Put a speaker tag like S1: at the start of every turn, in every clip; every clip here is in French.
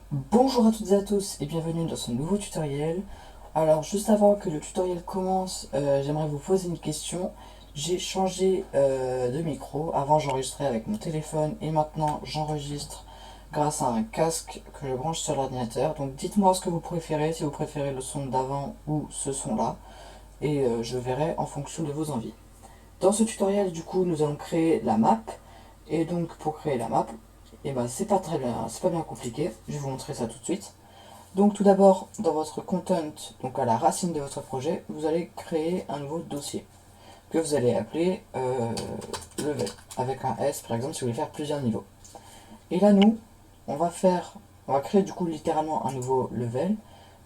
S1: Bonjour à toutes et à tous et bienvenue dans ce nouveau tutoriel. Alors juste avant que le tutoriel commence, j'aimerais vous poser une question. J'ai changé de micro, avant j'enregistrais avec mon téléphone et maintenant j'enregistre grâce à un casque que je branche sur l'ordinateur. Donc dites-moi ce que vous préférez, si vous préférez le son d'avant ou ce son là, et je verrai en fonction de vos envies. Dans ce tutoriel du coup nous allons créer la map, et donc pour créer la map, et ben c'est pas très bien, c'est pas bien compliqué, je vais vous montrer ça tout de suite. Donc tout d'abord, dans votre content, donc à la racine de votre projet, vous allez créer un nouveau dossier que vous allez appeler level, avec un S par exemple si vous voulez faire plusieurs niveaux. Et là nous, on va créer du coup littéralement un nouveau level,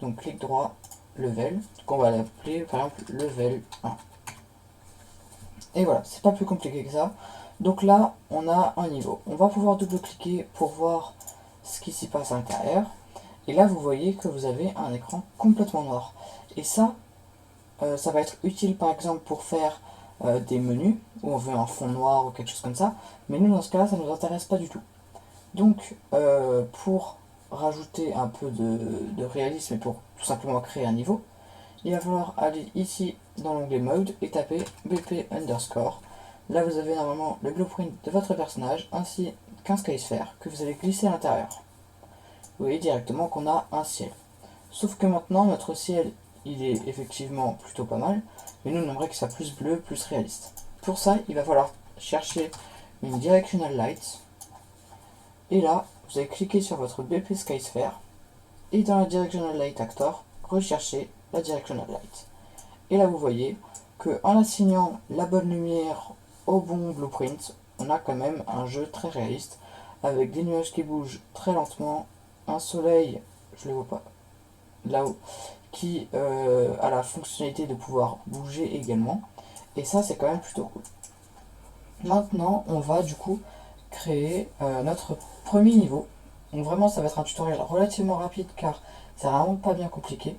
S1: donc clic droit, level, qu'on va l'appeler par exemple level 1. Et voilà, c'est pas plus compliqué que ça. Donc là, on a un niveau. On va pouvoir double-cliquer pour voir ce qui s'y passe à l'intérieur. Et là, vous voyez que vous avez un écran complètement noir. Et ça va être utile par exemple pour faire des menus, où on veut un fond noir ou quelque chose comme ça. Mais nous, dans ce cas-là, ça ne nous intéresse pas du tout. Donc, pour rajouter un peu de réalisme et pour tout simplement créer un niveau, il va falloir aller ici dans l'onglet Mode et taper BP underscore. Là, vous avez normalement le blueprint de votre personnage ainsi qu'un skysphere que vous allez glisser à l'intérieur. Vous voyez directement qu'on a un ciel. Sauf que maintenant, notre ciel, il est effectivement plutôt pas mal, mais nous, on aimerait que ça soit plus bleu, plus réaliste. Pour ça, il va falloir chercher une Directional Light, et là, vous allez cliquer sur votre BP Skysphere, et dans la Directional Light Actor, rechercher la Directional Light. Et là, vous voyez qu'en assignant la bonne lumière au bon blueprint, on a quand même un jeu très réaliste, avec des nuages qui bougent très lentement, un soleil, je le vois pas, là-haut, qui a la fonctionnalité de pouvoir bouger également. Et ça, c'est quand même plutôt cool. Maintenant, on va du coup créer notre premier niveau. Donc vraiment, ça va être un tutoriel relativement rapide car c'est vraiment pas bien compliqué.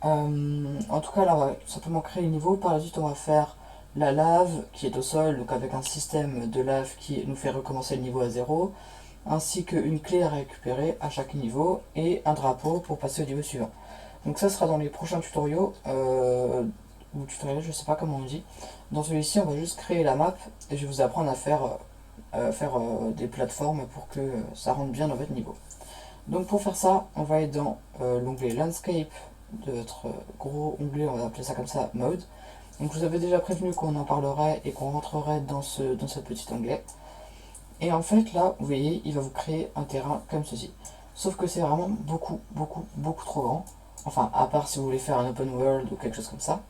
S1: En tout cas, là, on va simplement créer le niveau. Par la suite, on va faire la lave qui est au sol, donc avec un système de lave qui nous fait recommencer le niveau à zéro, ainsi qu'une clé à récupérer à chaque niveau et un drapeau pour passer au niveau suivant. Donc ça sera dans les prochains tutoriaux, ou tutoriels, je sais pas comment on dit. Dans celui-ci, on va juste créer la map et je vais vous apprendre à faire des plateformes pour que ça rentre bien dans votre niveau. Donc pour faire ça, on va aller dans l'onglet Landscape de votre gros onglet, on va appeler ça comme ça, Mode. Donc je vous avais déjà prévenu qu'on en parlerait et qu'on rentrerait dans ce petit onglet. Et en fait là, vous voyez, il va vous créer un terrain comme ceci. Sauf que c'est vraiment beaucoup trop grand. Enfin, à part si vous voulez faire un open world ou quelque chose comme ça.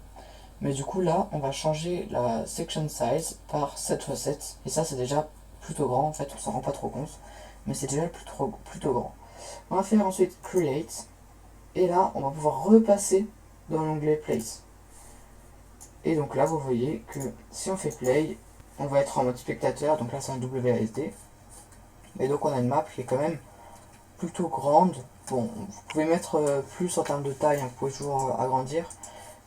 S1: Mais du coup là, on va changer la section size par 7x7. Et ça c'est déjà plutôt grand, en fait, on s'en rend pas trop compte. Mais c'est déjà plutôt grand. On va faire ensuite Create. Et là, on va pouvoir repasser dans l'onglet Place. Et donc là, vous voyez que si on fait Play, on va être en mode spectateur. Donc là, c'est un WASD. Et donc on a une map qui est quand même plutôt grande. Bon, vous pouvez mettre plus en termes de taille, hein, vous pouvez toujours agrandir.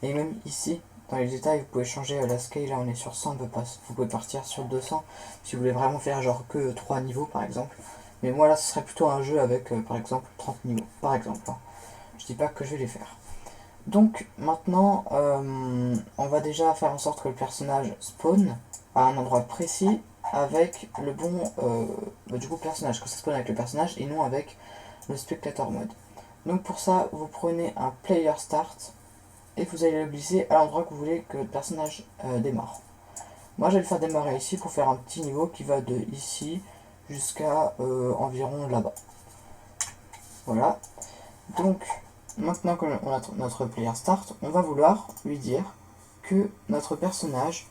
S1: Et même ici, dans les détails, vous pouvez changer la scale. Là, on est sur 100, vous pouvez partir sur 200 si vous voulez vraiment faire genre que 3 niveaux par exemple. Mais moi là, ce serait plutôt un jeu avec par exemple 30 niveaux, par exemple, hein. Je dis pas que je vais les faire. Donc maintenant, on va déjà faire en sorte que le personnage spawn à un endroit précis avec le bon du coup personnage, que ça spawn avec le personnage et non avec le spectator mode. Donc pour ça, vous prenez un player start et vous allez le glisser à l'endroit que vous voulez que le personnage démarre. Moi, je vais le faire démarrer ici pour faire un petit niveau qui va de ici jusqu'à environ là-bas. Voilà. Donc maintenant qu'on a notre player start, on va vouloir lui dire que notre personnage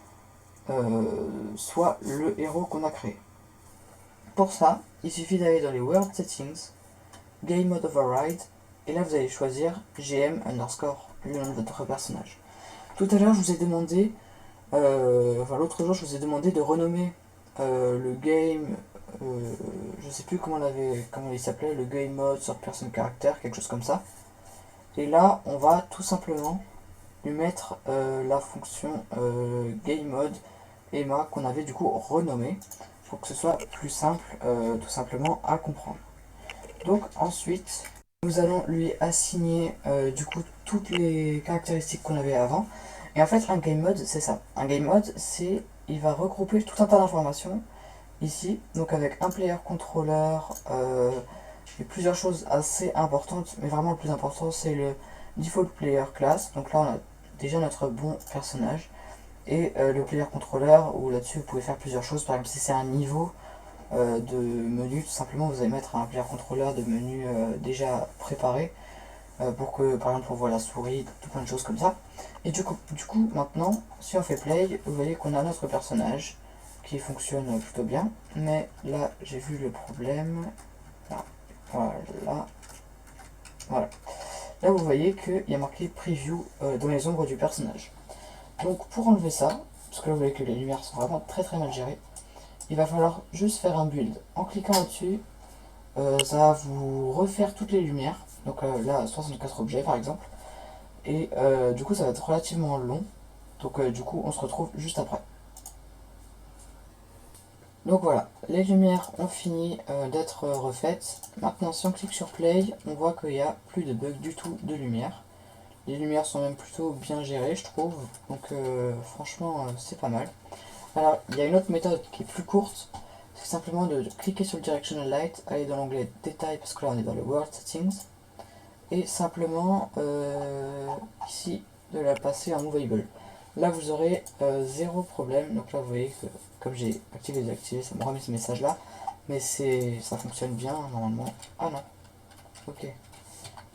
S1: soit le héros qu'on a créé. Pour ça, il suffit d'aller dans les World Settings, Game Mode Override, et là vous allez choisir GM underscore, le nom de votre personnage. Tout à l'heure, je vous ai demandé, l'autre jour, je vous ai demandé de renommer le game, je sais plus comment il s'appelait, le game mode, sort person character, quelque chose comme ça. Et là, on va tout simplement lui mettre la fonction game mode EMA qu'on avait du coup renommée pour que ce soit plus simple tout simplement à comprendre. Donc ensuite, nous allons lui assigner du coup toutes les caractéristiques qu'on avait avant. Et en fait, un game mode, c'est ça. Un game mode, c'est il va regrouper tout un tas d'informations ici, donc avec un player controller et plusieurs choses assez importantes, mais vraiment le plus important c'est le default player class. Donc là, on a déjà notre bon personnage et le player controller où là-dessus vous pouvez faire plusieurs choses. Par exemple, si c'est un niveau de menu, tout simplement vous allez mettre un player controller de menu déjà préparé pour que par exemple on voit la souris, tout plein de choses comme ça. Et du coup maintenant, si on fait play, vous voyez qu'on a notre personnage qui fonctionne plutôt bien. Mais là, j'ai vu le problème. Là, voilà. Voilà. Là, vous voyez qu'il y a marqué preview dans les ombres du personnage. Donc pour enlever ça, parce que là vous voyez que les lumières sont vraiment très très mal gérées, il va falloir juste faire un build. En cliquant là-dessus, ça va vous refaire toutes les lumières. Donc là, 64 objets par exemple. Et du coup, ça va être relativement long. Donc du coup, on se retrouve juste après. Donc voilà, les lumières ont fini d'être refaites. Maintenant, si on clique sur play, on voit qu'il n'y a plus de bugs du tout de lumière. Les lumières sont même plutôt bien gérées, je trouve. Donc franchement, c'est pas mal. Alors, il y a une autre méthode qui est plus courte. C'est simplement de cliquer sur le Directional Light, aller dans l'onglet Détails, parce que là on est dans le World Settings. Et simplement, ici, de la passer en Movable. Là, vous aurez zéro problème. Donc là, vous voyez que comme j'ai activé et désactivé, ça me remet ce message-là. Mais ça fonctionne bien, normalement. Ah non, ok.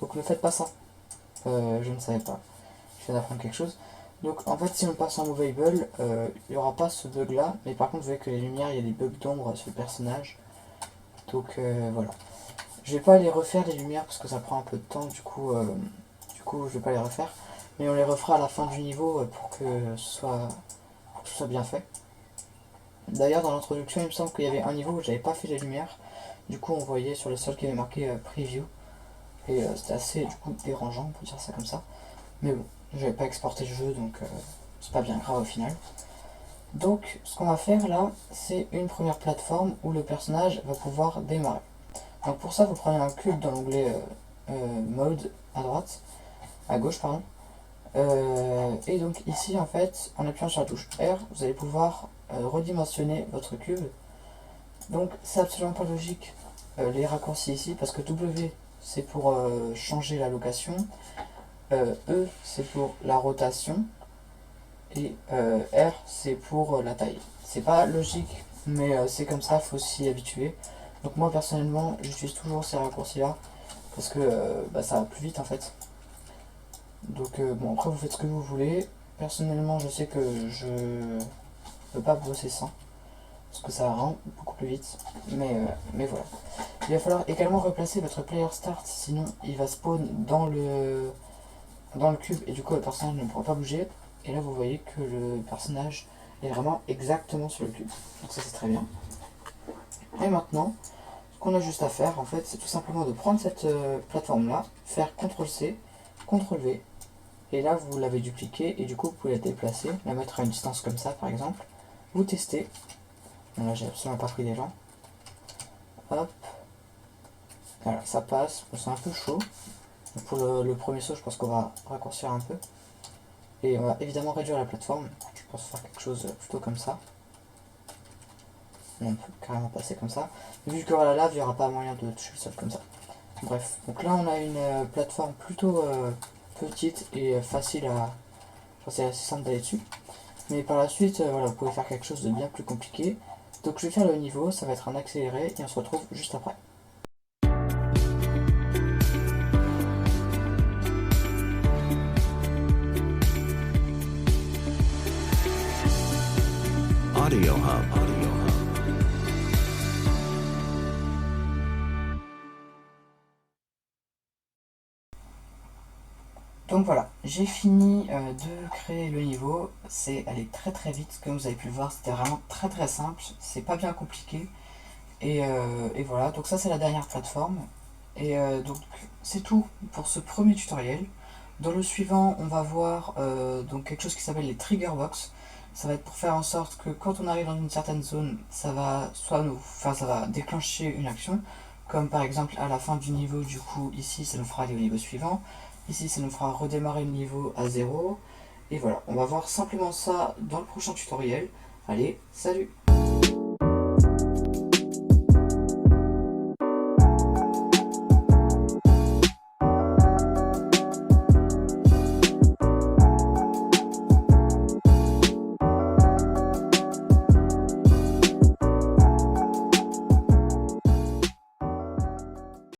S1: Donc ne faites pas ça. Je ne savais pas. Je viens d'apprendre quelque chose. Donc en fait, si on passe en Movable, il n'y aura pas ce bug là. Mais par contre, vous voyez que les lumières, il y a des bugs d'ombre sur le personnage. Donc voilà. Je vais pas les refaire les lumières parce que ça prend un peu de temps. Du coup, je vais pas les refaire. Mais on les refera à la fin du niveau pour que ce soit bien fait. D'ailleurs, dans l'introduction, il me semble qu'il y avait un niveau où j'avais pas fait les lumières. Du coup, on voyait sur le sol qu'il y avait marqué preview. Et c'était assez du coup dérangeant, on peut dire ça comme ça. Mais bon, j'avais pas exporté le jeu, donc c'est pas bien grave au final. Donc ce qu'on va faire là, c'est une première plateforme où le personnage va pouvoir démarrer. Donc pour ça, vous prenez un cube dans l'onglet Mode à droite, à gauche pardon. Et donc ici en fait, en appuyant sur la touche R, vous allez pouvoir redimensionner votre cube. Donc c'est absolument pas logique les raccourcis ici, parce que W c'est pour changer la location, E c'est pour la rotation, et R c'est pour la taille. C'est pas logique, mais c'est comme ça, faut s'y habituer. Donc moi personnellement, j'utilise toujours ces raccourcis là, parce que ça va plus vite en fait. Donc bon, après vous faites ce que vous voulez. Personnellement, je sais que je peux pas bosser sans, parce que ça va vraiment beaucoup plus vite. Mais voilà. Il va falloir également replacer votre player start, sinon il va spawn dans le cube et du coup le personnage ne pourra pas bouger. Et là vous voyez que le personnage est vraiment exactement sur le cube. Donc ça c'est très bien. Et maintenant, ce qu'on a juste à faire en fait, c'est tout simplement de prendre cette plateforme là, faire CTRL-C, CTRL-V, et là vous l'avez dupliqué et du coup vous pouvez la déplacer, la mettre à une distance comme ça par exemple. Vous testez. Bon, là j'ai absolument pas pris des gens. Hop. Voilà, ça passe. Bon, c'est un peu chaud. Donc pour le premier saut, je pense qu'on va raccourcir un peu. Et on va évidemment réduire la plateforme. Je pense faire quelque chose plutôt comme ça. On peut carrément passer comme ça. Mais vu qu'il y aura la lave, il n'y aura pas moyen de toucher le sol comme ça. Bref, donc là on a une plateforme plutôt petite et facile à... Enfin, c'est assez simple d'aller dessus. Mais par la suite, voilà, vous pouvez faire quelque chose de bien plus compliqué. Donc je vais faire le niveau, ça va être un accéléré et on se retrouve juste après.
S2: Audio Hub.
S1: Donc voilà, j'ai fini de créer le niveau. C'est allé très très vite, comme vous avez pu le voir, c'était vraiment très très simple. C'est pas bien compliqué. Et voilà, donc ça c'est la dernière plateforme. Et donc c'est tout pour ce premier tutoriel. Dans le suivant, on va voir donc quelque chose qui s'appelle les trigger box. Ça va être pour faire en sorte que quand on arrive dans une certaine zone, ça va ça va déclencher une action. comme par exemple à la fin du niveau, du coup ici ça nous fera aller au niveau suivant, ici ça nous fera redémarrer le niveau à 0, et voilà, on va voir simplement ça dans le prochain tutoriel. Allez, salut!